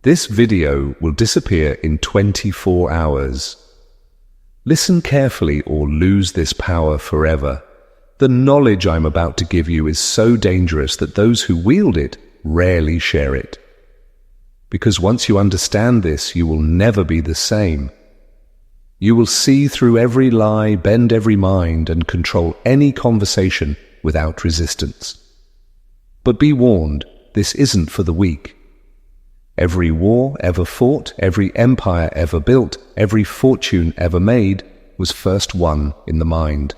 This video will disappear in 24 hours. Listen carefully or lose this power forever. The knowledge I'm about to give you is so dangerous that those who wield it rarely share it. Because once you understand this, you will never be the same. You will see through every lie, bend every mind, and control any conversation without resistance. But be warned, this isn't for the weak. Every war ever fought, every empire ever built, every fortune ever made was first won in the mind.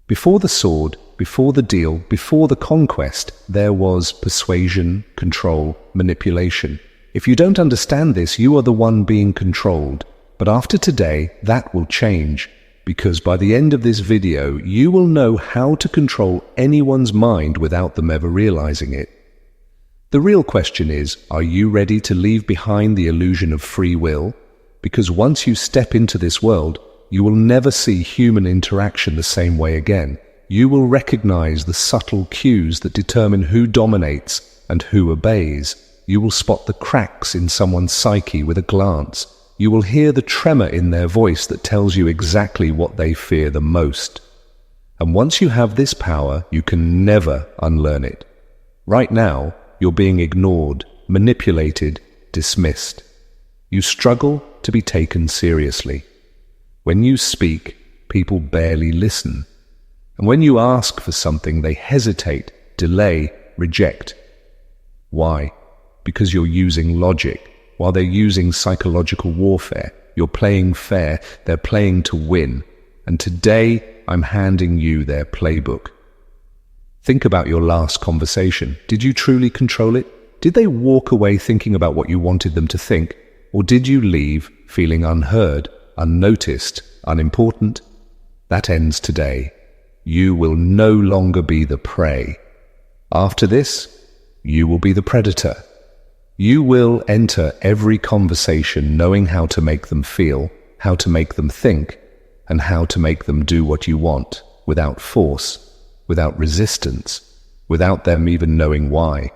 Before the sword, before the deal, before the conquest, there was persuasion, control, manipulation. If you don't understand this, you are the one being controlled. But after today, that will change, because by the end of this video, you will know how to control anyone's mind without them ever realizing it. The real question is, are you ready to leave behind the illusion of free will? Because once you step into this world, you will never see human interaction the same way again. You will recognize the subtle cues that determine who dominates and who obeys. You will spot the cracks in someone's psyche with a glance. You will hear the tremor in their voice that tells you exactly what they fear the most. And once you have this power, you can never unlearn it. Right now, you're being ignored, manipulated, dismissed. You struggle to be taken seriously. When you speak, people barely listen. And when you ask for something, they hesitate, delay, reject. Why? Because you're using logic. While they're using psychological warfare, you're playing fair, they're playing to win. And today, I'm handing you their playbook. Think about your last conversation. Did you truly control it? Did they walk away thinking about what you wanted them to think? Or did you leave feeling unheard, unnoticed, unimportant? That ends today. You will no longer be the prey. After this, you will be the predator. You will enter every conversation knowing how to make them feel, how to make them think, and how to make them do what you want, without force, without resistance, without them even knowing why.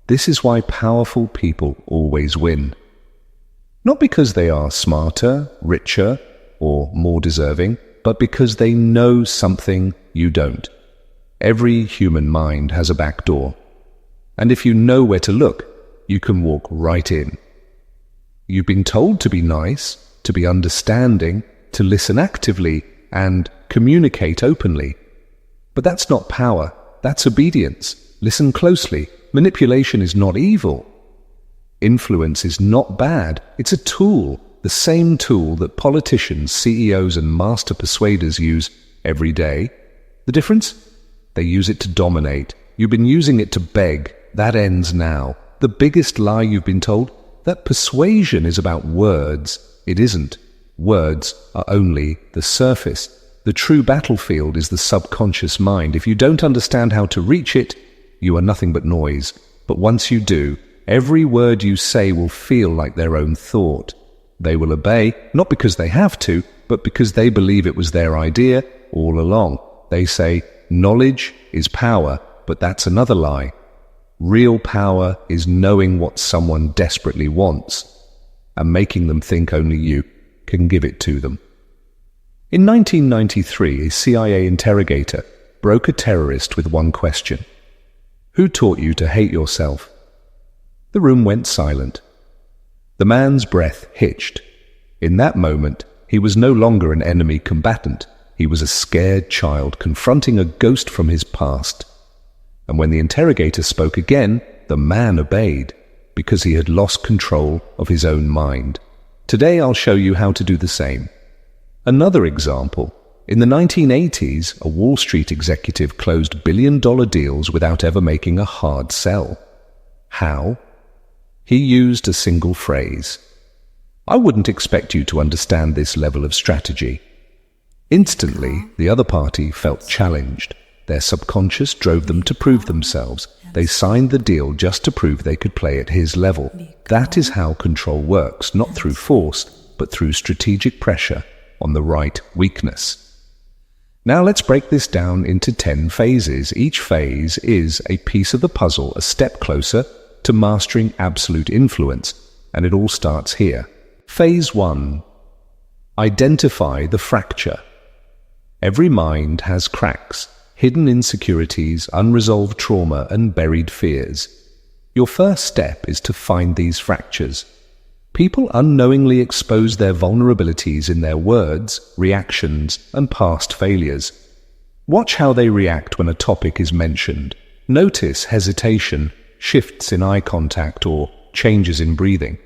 This is why powerful people always win. Not because they are smarter, richer, or more deserving, but because they know something you don't. Every human mind has a back door. And if you know where to look, you can walk right in. You've been told to be nice, to be understanding, to listen actively, and communicate openly. But that's not power, that's obedience. Listen closely. Manipulation is not evil. Influence is not bad. It's a tool, the same tool that politicians, CEOs, and master persuaders use every day. The difference? They use it to dominate. You've been using it to beg. That ends now. The biggest lie you've been told? That persuasion is about words. It isn't. Words are only the surface. The true battlefield is the subconscious mind. If you don't understand how to reach it, you are nothing but noise. But once you do, every word you say will feel like their own thought. They will obey, not because they have to, but because they believe it was their idea all along. They say, knowledge is power, but that's another lie. Real power is knowing what someone desperately wants and making them think only you can give it to them. In 1993, a CIA interrogator broke a terrorist with one question. Who taught you to hate yourself? The room went silent. The man's breath hitched. In that moment, he was no longer an enemy combatant. He was a scared child confronting a ghost from his past. And when the interrogator spoke again, the man obeyed, because he had lost control of his own mind. Today I'll show you how to do the same. Another example. In the 1980s, a Wall Street executive closed billion-dollar deals without ever making a hard sell. How? He used a single phrase. I wouldn't expect you to understand this level of strategy. Instantly, the other party felt challenged. Their subconscious drove them to prove themselves. They signed the deal just to prove they could play at his level. That is how control works, not through force, but through strategic pressure on the right weakness. Now let's break this down into 10 phases. Each phase is a piece of the puzzle, a step closer to mastering absolute influence, and it all starts here. Phase 1. Identify the fracture. Every mind has cracks, hidden insecurities, unresolved trauma, and buried fears. Your first step is to find these fractures. People unknowingly expose their vulnerabilities in their words, reactions, and past failures. Watch how they react when a topic is mentioned. Notice hesitation, shifts in eye contact, or changes in breathing.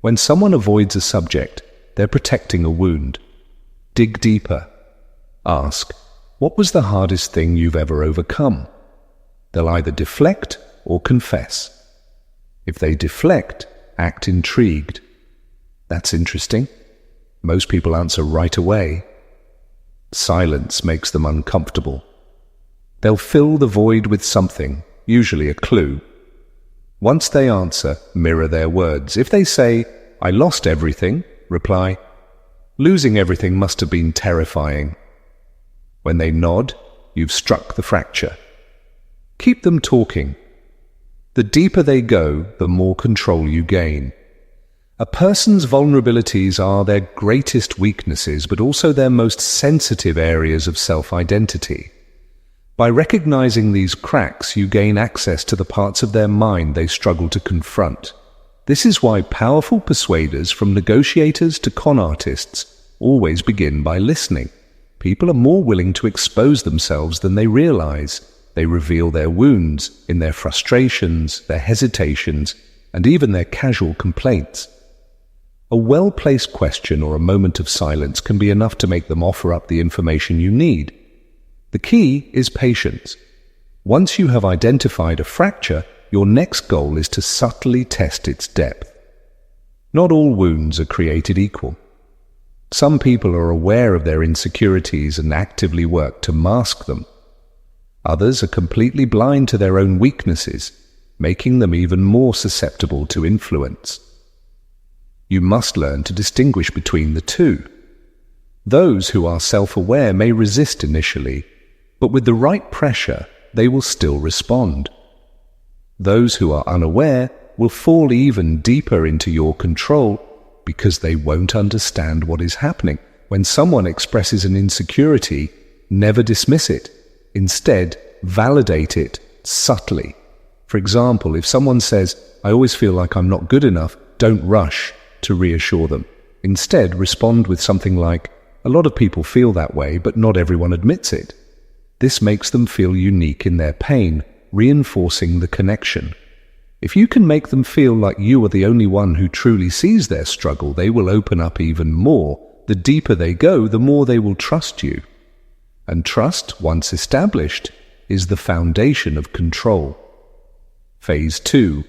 When someone avoids a subject, they're protecting a wound. Dig deeper. Ask, what was the hardest thing you've ever overcome? They'll either deflect or confess. If they deflect, act intrigued. That's interesting. Most people answer right away. Silence makes them uncomfortable. They'll fill the void with something, usually a clue. Once they answer, mirror their words. If they say, "I lost everything," reply, "Losing everything must have been terrifying." When they nod, you've struck the fracture. Keep them talking. The deeper they go, the more control you gain. A person's vulnerabilities are their greatest weaknesses, but also their most sensitive areas of self-identity. By recognizing these cracks, you gain access to the parts of their mind they struggle to confront. This is why powerful persuaders, from negotiators to con artists, always begin by listening. People are more willing to expose themselves than they realize. They reveal their wounds in their frustrations, their hesitations, and even their casual complaints. A well-placed question or a moment of silence can be enough to make them offer up the information you need. The key is patience. Once you have identified a fracture, your next goal is to subtly test its depth. Not all wounds are created equal. Some people are aware of their insecurities and actively work to mask them. Others are completely blind to their own weaknesses, making them even more susceptible to influence. You must learn to distinguish between the two. Those who are self-aware may resist initially, but with the right pressure, they will still respond. Those who are unaware will fall even deeper into your control because they won't understand what is happening. When someone expresses an insecurity, never dismiss it. Instead, validate it subtly. For example, if someone says, "I always feel like I'm not good enough," don't rush to reassure them. Instead, respond with something like, "A lot of people feel that way, but not everyone admits it." This makes them feel unique in their pain, reinforcing the connection. If you can make them feel like you are the only one who truly sees their struggle, they will open up even more. The deeper they go, the more they will trust you. And trust, once established, is the foundation of control. Phase 2.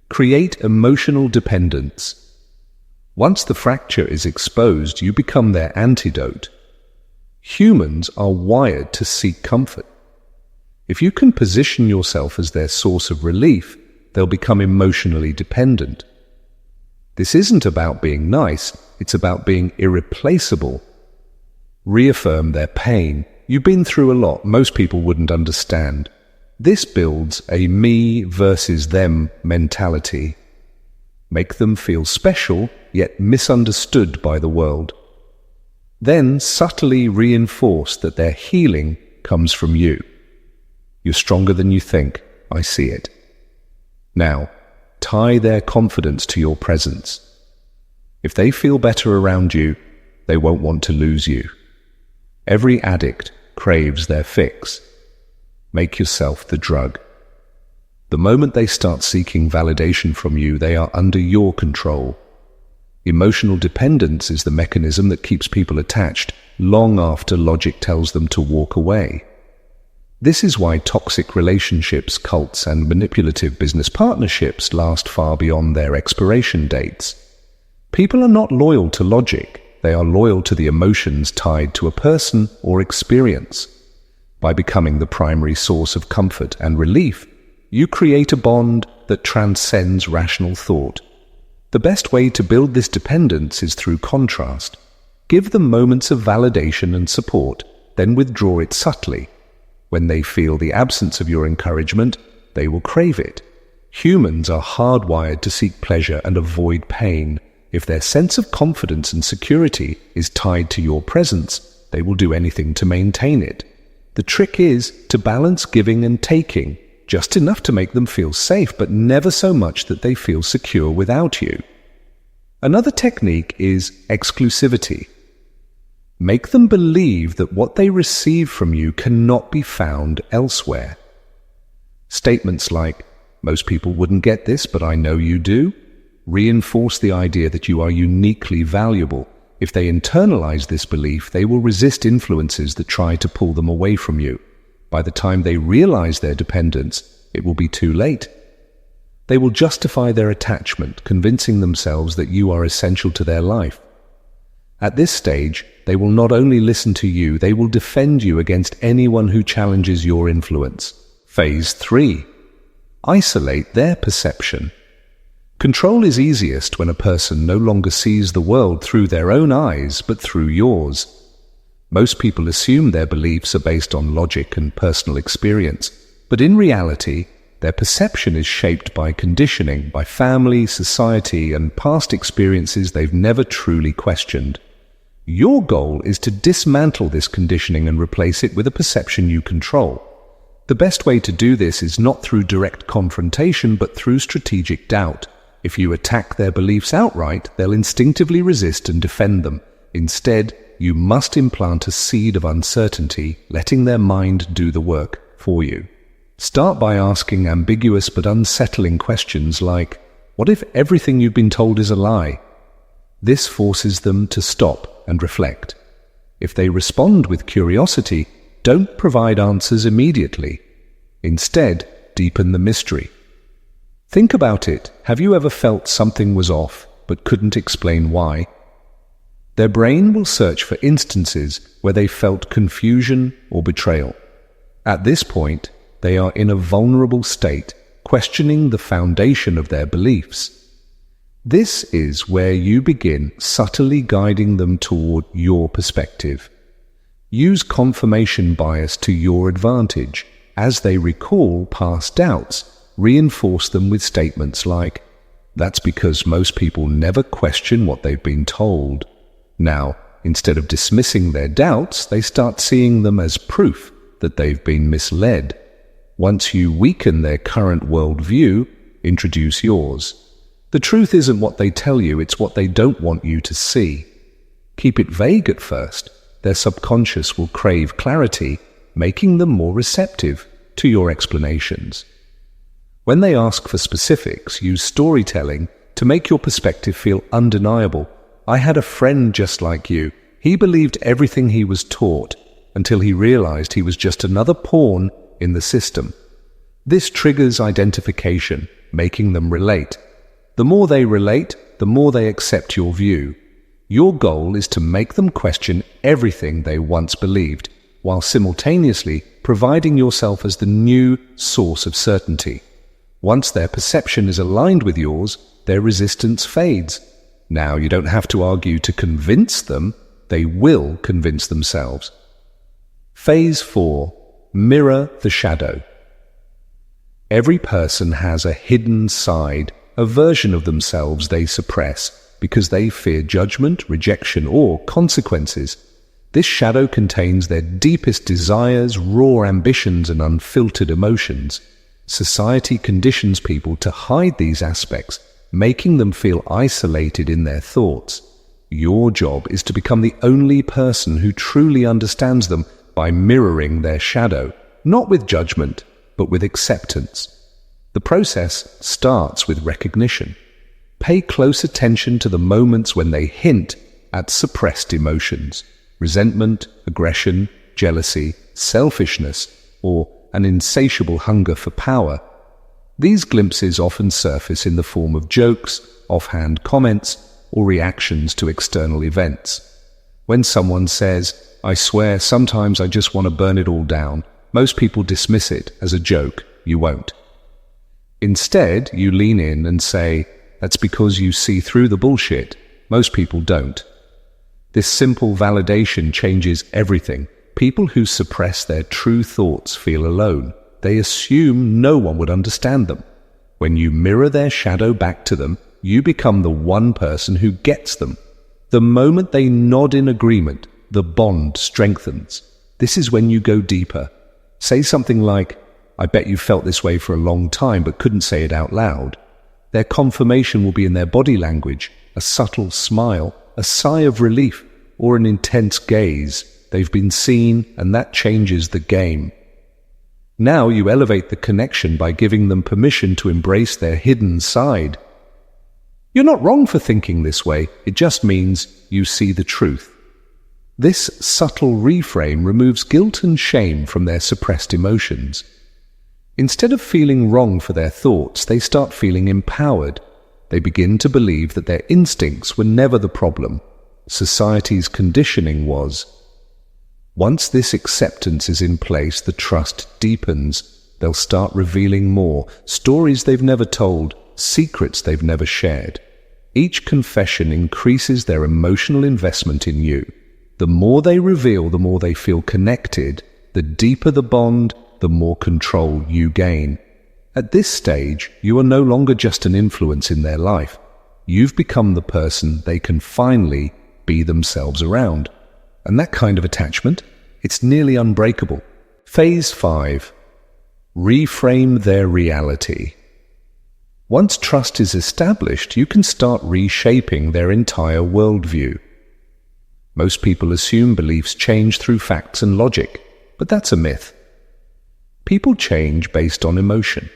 Create emotional dependence. Once the fracture is exposed, you become their antidote. Humans are wired to seek comfort. If you can position yourself as their source of relief, they'll become emotionally dependent. This isn't about being nice, it's about being irreplaceable. Reaffirm their pain. You've been through a lot most people wouldn't understand. This builds a me versus them mentality. Make them feel special, yet misunderstood by the world. Then subtly reinforce that their healing comes from you. You're stronger than you think, I see it. Now, tie their confidence to your presence. If they feel better around you, they won't want to lose you. Every addict craves their fix. Make yourself the drug. The moment they start seeking validation from you, they are under your control. Emotional dependence is the mechanism that keeps people attached long after logic tells them to walk away. This is why toxic relationships, cults, and manipulative business partnerships last far beyond their expiration dates. People are not loyal to logic, they are loyal to the emotions tied to a person or experience. By becoming the primary source of comfort and relief, you create a bond that transcends rational thought. The best way to build this dependence is through contrast. Give them moments of validation and support, then withdraw it subtly. When they feel the absence of your encouragement, they will crave it. Humans are hardwired to seek pleasure and avoid pain. If their sense of confidence and security is tied to your presence, they will do anything to maintain it. The trick is to balance giving and taking, just enough to make them feel safe, but never so much that they feel secure without you. Another technique is exclusivity. Make them believe that what they receive from you cannot be found elsewhere. Statements like, "Most people wouldn't get this, but I know you do," reinforce the idea that you are uniquely valuable. If they internalize this belief, they will resist influences that try to pull them away from you. By the time they realize their dependence, it will be too late. They will justify their attachment, convincing themselves that you are essential to their life. At this stage, they will not only listen to you, they will defend you against anyone who challenges your influence. Phase 3. Isolate their perception. Control is easiest when a person no longer sees the world through their own eyes, but through yours. Most people assume their beliefs are based on logic and personal experience, but in reality, their perception is shaped by conditioning, by family, society, and past experiences they've never truly questioned. Your goal is to dismantle this conditioning and replace it with a perception you control. The best way to do this is not through direct confrontation, but through strategic doubt. If you attack their beliefs outright, they'll instinctively resist and defend them. Instead, you must implant a seed of uncertainty, letting their mind do the work for you. Start by asking ambiguous but unsettling questions like, "What if everything you've been told is a lie?" This forces them to stop and reflect. If they respond with curiosity, don't provide answers immediately. Instead, deepen the mystery. Think about it. Have you ever felt something was off but couldn't explain why? Their brain will search for instances where they felt confusion or betrayal. At this point, they are in a vulnerable state, questioning the foundation of their beliefs. This is where you begin subtly guiding them toward your perspective. Use confirmation bias to your advantage. As they recall past doubts, reinforce them with statements like, "That's because most people never question what they've been told." Now, instead of dismissing their doubts, they start seeing them as proof that they've been misled. Once you weaken their current worldview, introduce yours. The truth isn't what they tell you, it's what they don't want you to see. Keep it vague at first. Their subconscious will crave clarity, making them more receptive to your explanations. When they ask for specifics, use storytelling to make your perspective feel undeniable. "I had a friend just like you. He believed everything he was taught until he realized he was just another pawn in the system." This triggers identification, making them relate. The more they relate, the more they accept your view. Your goal is to make them question everything they once believed, while simultaneously providing yourself as the new source of certainty. Once their perception is aligned with yours, their resistance fades. Now you don't have to argue to convince them, they will convince themselves. Phase 4. Mirror the shadow. Every person has a hidden side, a version of themselves they suppress because they fear judgment, rejection, or consequences. This shadow contains their deepest desires, raw ambitions, and unfiltered emotions. Society conditions people to hide these aspects, making them feel isolated in their thoughts. Your job is to become the only person who truly understands them by mirroring their shadow, not with judgment, but with acceptance. The process starts with recognition. Pay close attention to the moments when they hint at suppressed emotions, resentment, aggression, jealousy, selfishness, or an insatiable hunger for power. These glimpses often surface in the form of jokes, offhand comments, or reactions to external events. When someone says, "I swear sometimes I just want to burn it all down," most people dismiss it as a joke. You won't. Instead, you lean in and say, "That's because you see through the bullshit. Most people don't." This simple validation changes everything. People who suppress their true thoughts feel alone. They assume no one would understand them. When you mirror their shadow back to them, you become the one person who gets them. The moment they nod in agreement, the bond strengthens. This is when you go deeper. Say something like, "I bet you felt this way for a long time but couldn't say it out loud." Their confirmation will be in their body language, a subtle smile, a sigh of relief, or an intense gaze. They've been seen, and that changes the game. Now you elevate the connection by giving them permission to embrace their hidden side. You're not wrong for thinking this way, it just means you see the truth. This subtle reframe removes guilt and shame from their suppressed emotions. Instead of feeling wrong for their thoughts, they start feeling empowered. They begin to believe that their instincts were never the problem. Society's conditioning was. Once this acceptance is in place, the trust deepens. They'll start revealing more, stories they've never told, secrets they've never shared. Each confession increases their emotional investment in you. The more they reveal, the more they feel connected. The deeper the bond, the more control you gain. At this stage, you are no longer just an influence in their life. You've become the person they can finally be themselves around. And that kind of attachment, it's nearly unbreakable. Phase 5. Reframe their reality. Once trust is established, you can start reshaping their entire worldview. Most people assume beliefs change through facts and logic, but that's a myth. People change based on emotion.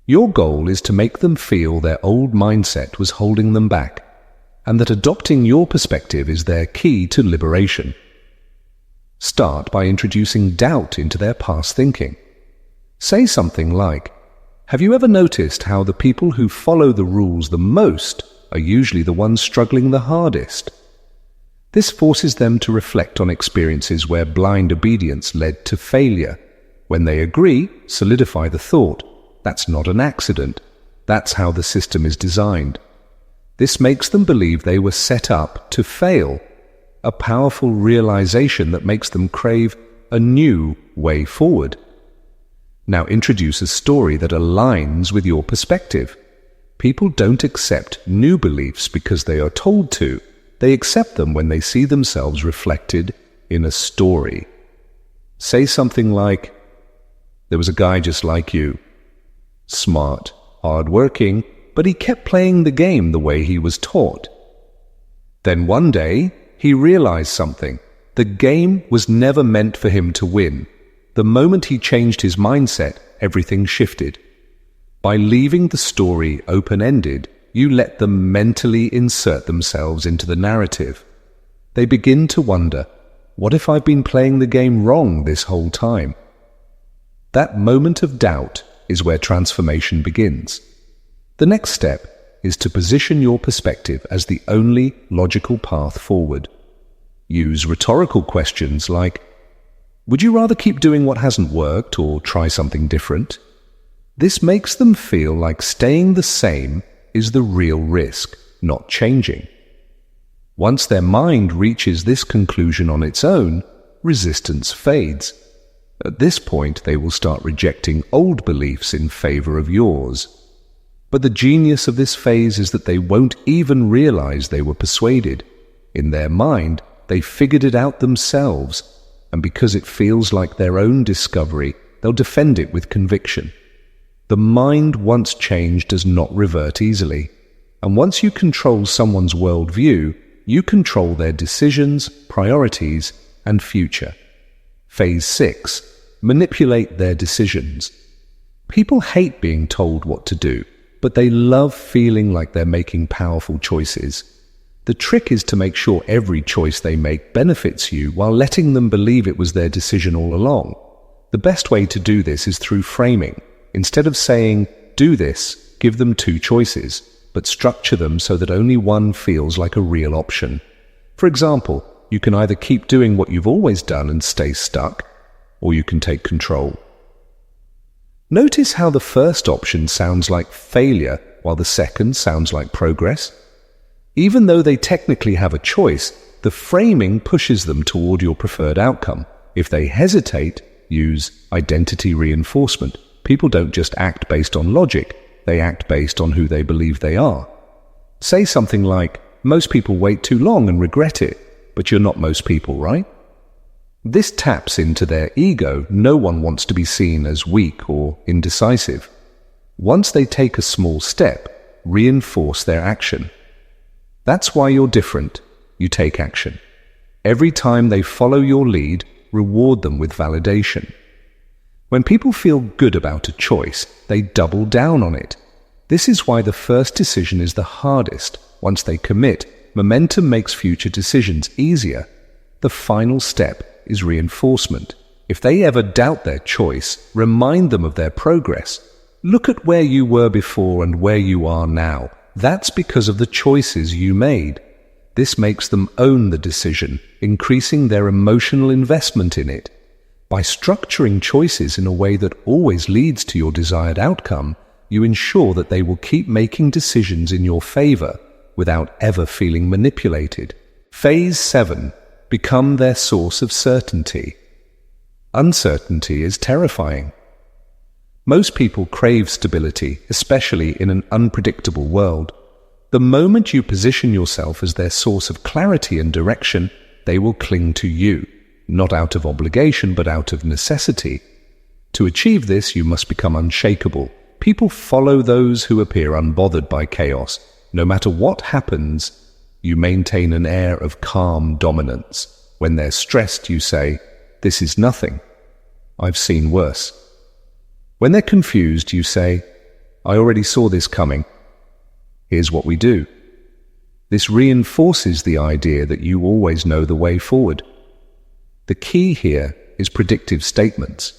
Your goal is to make them feel their old mindset was holding them back, and that adopting your perspective is their key to liberation. Start by introducing doubt into their past thinking. Say something like, "Have you ever noticed how the people who follow the rules the most are usually the ones struggling the hardest?" This forces them to reflect on experiences where blind obedience led to failure. When they agree, solidify the thought. That's not an accident. That's how the system is designed. This makes them believe they were set up to fail, a powerful realization that makes them crave a new way forward. Now introduce a story that aligns with your perspective. People don't accept new beliefs because they are told to. They accept them when they see themselves reflected in a story. Say something like, "There was a guy just like you. Smart, hard-working, but he kept playing the game the way he was taught. Then one day, he realized something. The game was never meant for him to win. The moment he changed his mindset, everything shifted. By leaving the story open-ended, you let them mentally insert themselves into the narrative. They begin to wonder, what if I've been playing the game wrong this whole time? That moment of doubt is where transformation begins. The next step is to position your perspective as the only logical path forward. Use rhetorical questions like, would you rather keep doing what hasn't worked or try something different? This makes them feel like staying the same is the real risk, not changing. Once their mind reaches this conclusion on its own, resistance fades. At this point, they will start rejecting old beliefs in favor of yours. But the genius of this phase is that they won't even realize they were persuaded. In their mind, they figured it out themselves, and because it feels like their own discovery, they'll defend it with conviction. The mind once changed does not revert easily, and once you control someone's worldview, you control their decisions, priorities, and future. Phase 6. Manipulate their decisions. People hate being told what to do, but they love feeling like they're making powerful choices. The trick is to make sure every choice they make benefits you while letting them believe it was their decision all along. The best way to do this is through framing. Instead of saying, do this, give them two choices, but structure them so that only one feels like a real option. For example, you can either keep doing what you've always done and stay stuck, or you can take control. Notice how the first option sounds like failure, while the second sounds like progress. Even though they technically have a choice, the framing pushes them toward your preferred outcome. If they hesitate, use identity reinforcement. People don't just act based on logic, they act based on who they believe they are. Say something like, "Most people wait too long and regret it, but you're not most people, right?" This taps into their ego. No one wants to be seen as weak or indecisive. Once they take a small step, reinforce their action. That's why you're different. You take action. Every time they follow your lead, reward them with validation. When people feel good about a choice, they double down on it. This is why the first decision is the hardest. Once they commit, momentum makes future decisions easier. The final step is reinforcement. If they ever doubt their choice, remind them of their progress. Look at where you were before and where you are now. That's because of the choices you made. This makes them own the decision, increasing their emotional investment in it. By structuring choices in a way that always leads to your desired outcome, you ensure that they will keep making decisions in your favor without ever feeling manipulated. Phase 7. Become their source of certainty. Uncertainty is terrifying. Most people crave stability, especially in an unpredictable world. The moment you position yourself as their source of clarity and direction, they will cling to you, not out of obligation but out of necessity. To achieve this, you must become unshakable. People follow those who appear unbothered by chaos. No matter what happens, you maintain an air of calm dominance. When they're stressed, you say, "This is nothing. I've seen worse." When they're confused, you say, "I already saw this coming. Here's what we do." This reinforces the idea that you always know the way forward. The key here is predictive statements.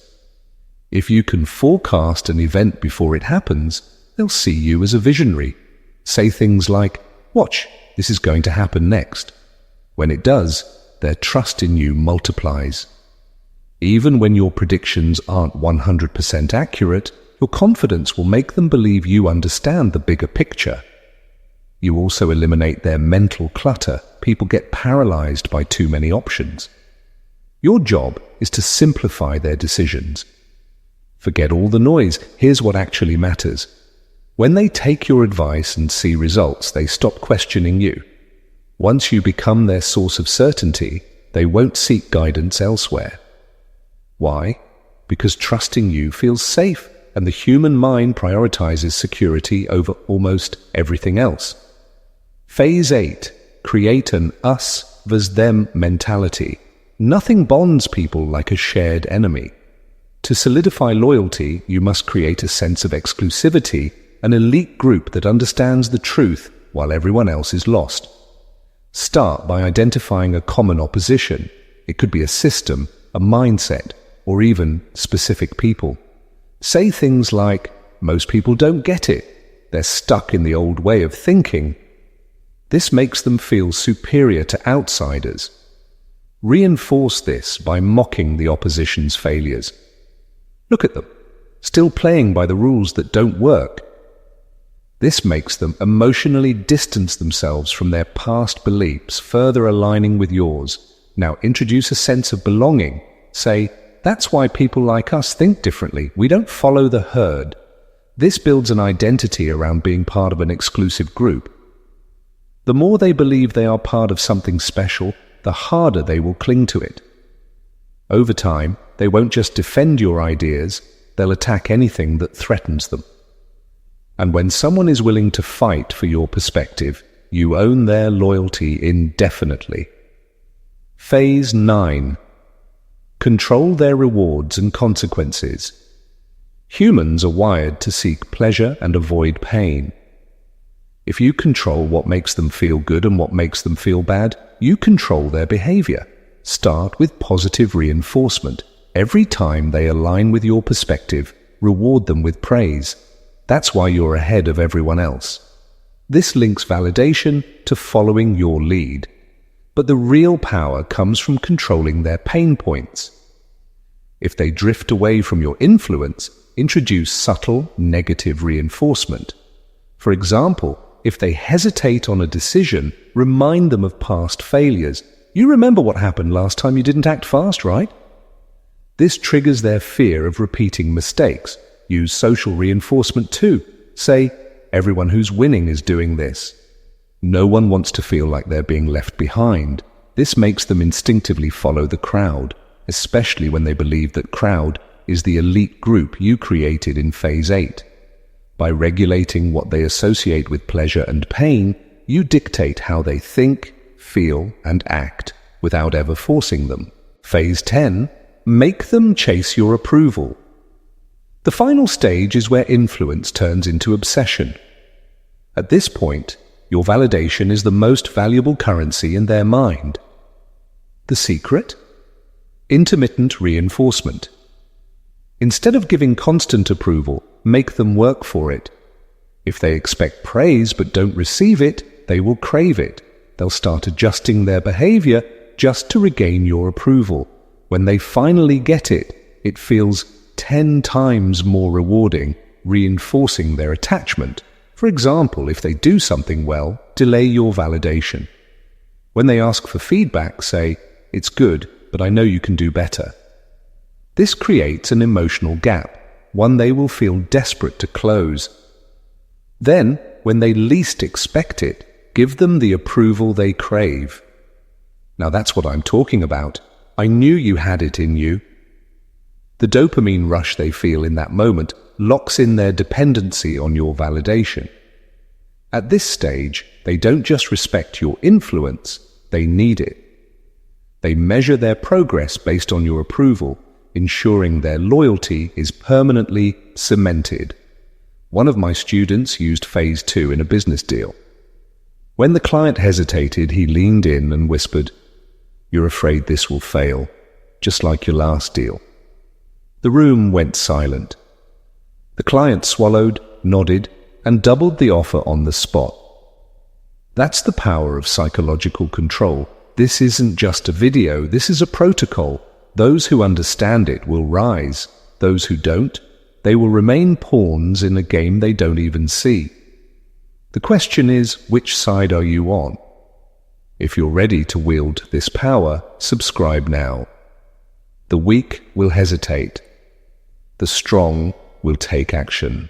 If you can forecast an event before it happens, they'll see you as a visionary. Say things like, "Watch, this is going to happen next." When it does, their trust in you multiplies. Even when your predictions aren't 100% accurate, your confidence will make them believe you understand the bigger picture. You also eliminate their mental clutter. People get paralyzed by too many options. Your job is to simplify their decisions. Forget all the noise. Here's what actually matters. When they take your advice and see results, they stop questioning you. Once you become their source of certainty, they won't seek guidance elsewhere. Why? Because trusting you feels safe, and the human mind prioritizes security over almost everything else. Phase 8. Create an us vs them mentality. Nothing bonds people like a shared enemy. To solidify loyalty, you must create a sense of exclusivity, an elite group that understands the truth while everyone else is lost. Start by identifying a common opposition. It could be a system, a mindset, or even specific people. Say things like, "Most people don't get it. They're stuck in the old way of thinking." This makes them feel superior to outsiders. Reinforce this by mocking the opposition's failures. Look at them, still playing by the rules that don't work. This makes them emotionally distance themselves from their past beliefs, further aligning with yours. Now introduce a sense of belonging. Say, "That's why people like us think differently. We don't follow the herd." This builds an identity around being part of an exclusive group. The more they believe they are part of something special, the harder they will cling to it. Over time, they won't just defend your ideas, they'll attack anything that threatens them. And when someone is willing to fight for your perspective, you own their loyalty indefinitely. Phase 9. Control their rewards and consequences. Humans are wired to seek pleasure and avoid pain. If you control what makes them feel good and what makes them feel bad, you control their behavior. Start with positive reinforcement. Every time they align with your perspective, reward them with praise. That's why you're ahead of everyone else. This links validation to following your lead. But the real power comes from controlling their pain points. If they drift away from your influence, introduce subtle, negative reinforcement. For example, if they hesitate on a decision, remind them of past failures. "You remember what happened last time you didn't act fast, right?" This triggers their fear of repeating mistakes. Use social reinforcement too. Say, everyone who's winning is doing this. No one wants to feel like they're being left behind. This makes them instinctively follow the crowd, especially when they believe that crowd is the elite group you created in Phase 8. By regulating what they associate with pleasure and pain, you dictate how they think, feel, and act without ever forcing them. Phase 10. Make them chase your approval. The final stage is where influence turns into obsession. At this point, your validation is the most valuable currency in their mind. The secret? Intermittent reinforcement. Instead of giving constant approval, make them work for it. If they expect praise but don't receive it, they will crave it. They'll start adjusting their behavior just to regain your approval. When they finally get it, it feels 10 times more rewarding, reinforcing their attachment. For example, if they do something well, delay your validation. When they ask for feedback, say, "It's good, but I know you can do better." This creates an emotional gap, one they will feel desperate to close. Then, when they least expect it, give them the approval they crave. Now that's what I'm talking about. I knew you had it in you. The dopamine rush they feel in that moment locks in their dependency on your validation. At this stage, they don't just respect your influence, they need it. They measure their progress based on your approval, ensuring their loyalty is permanently cemented. One of my students used Phase 2 in a business deal. When the client hesitated, he leaned in and whispered, "You're afraid this will fail, just like your last deal." The room went silent. The client swallowed, nodded, and doubled the offer on the spot. That's the power of psychological control. This isn't just a video, this is a protocol. Those who understand it will rise. Those who don't, they will remain pawns in a game they don't even see. The question is, which side are you on? If you're ready to wield this power, subscribe now. The weak will hesitate. The strong will take action.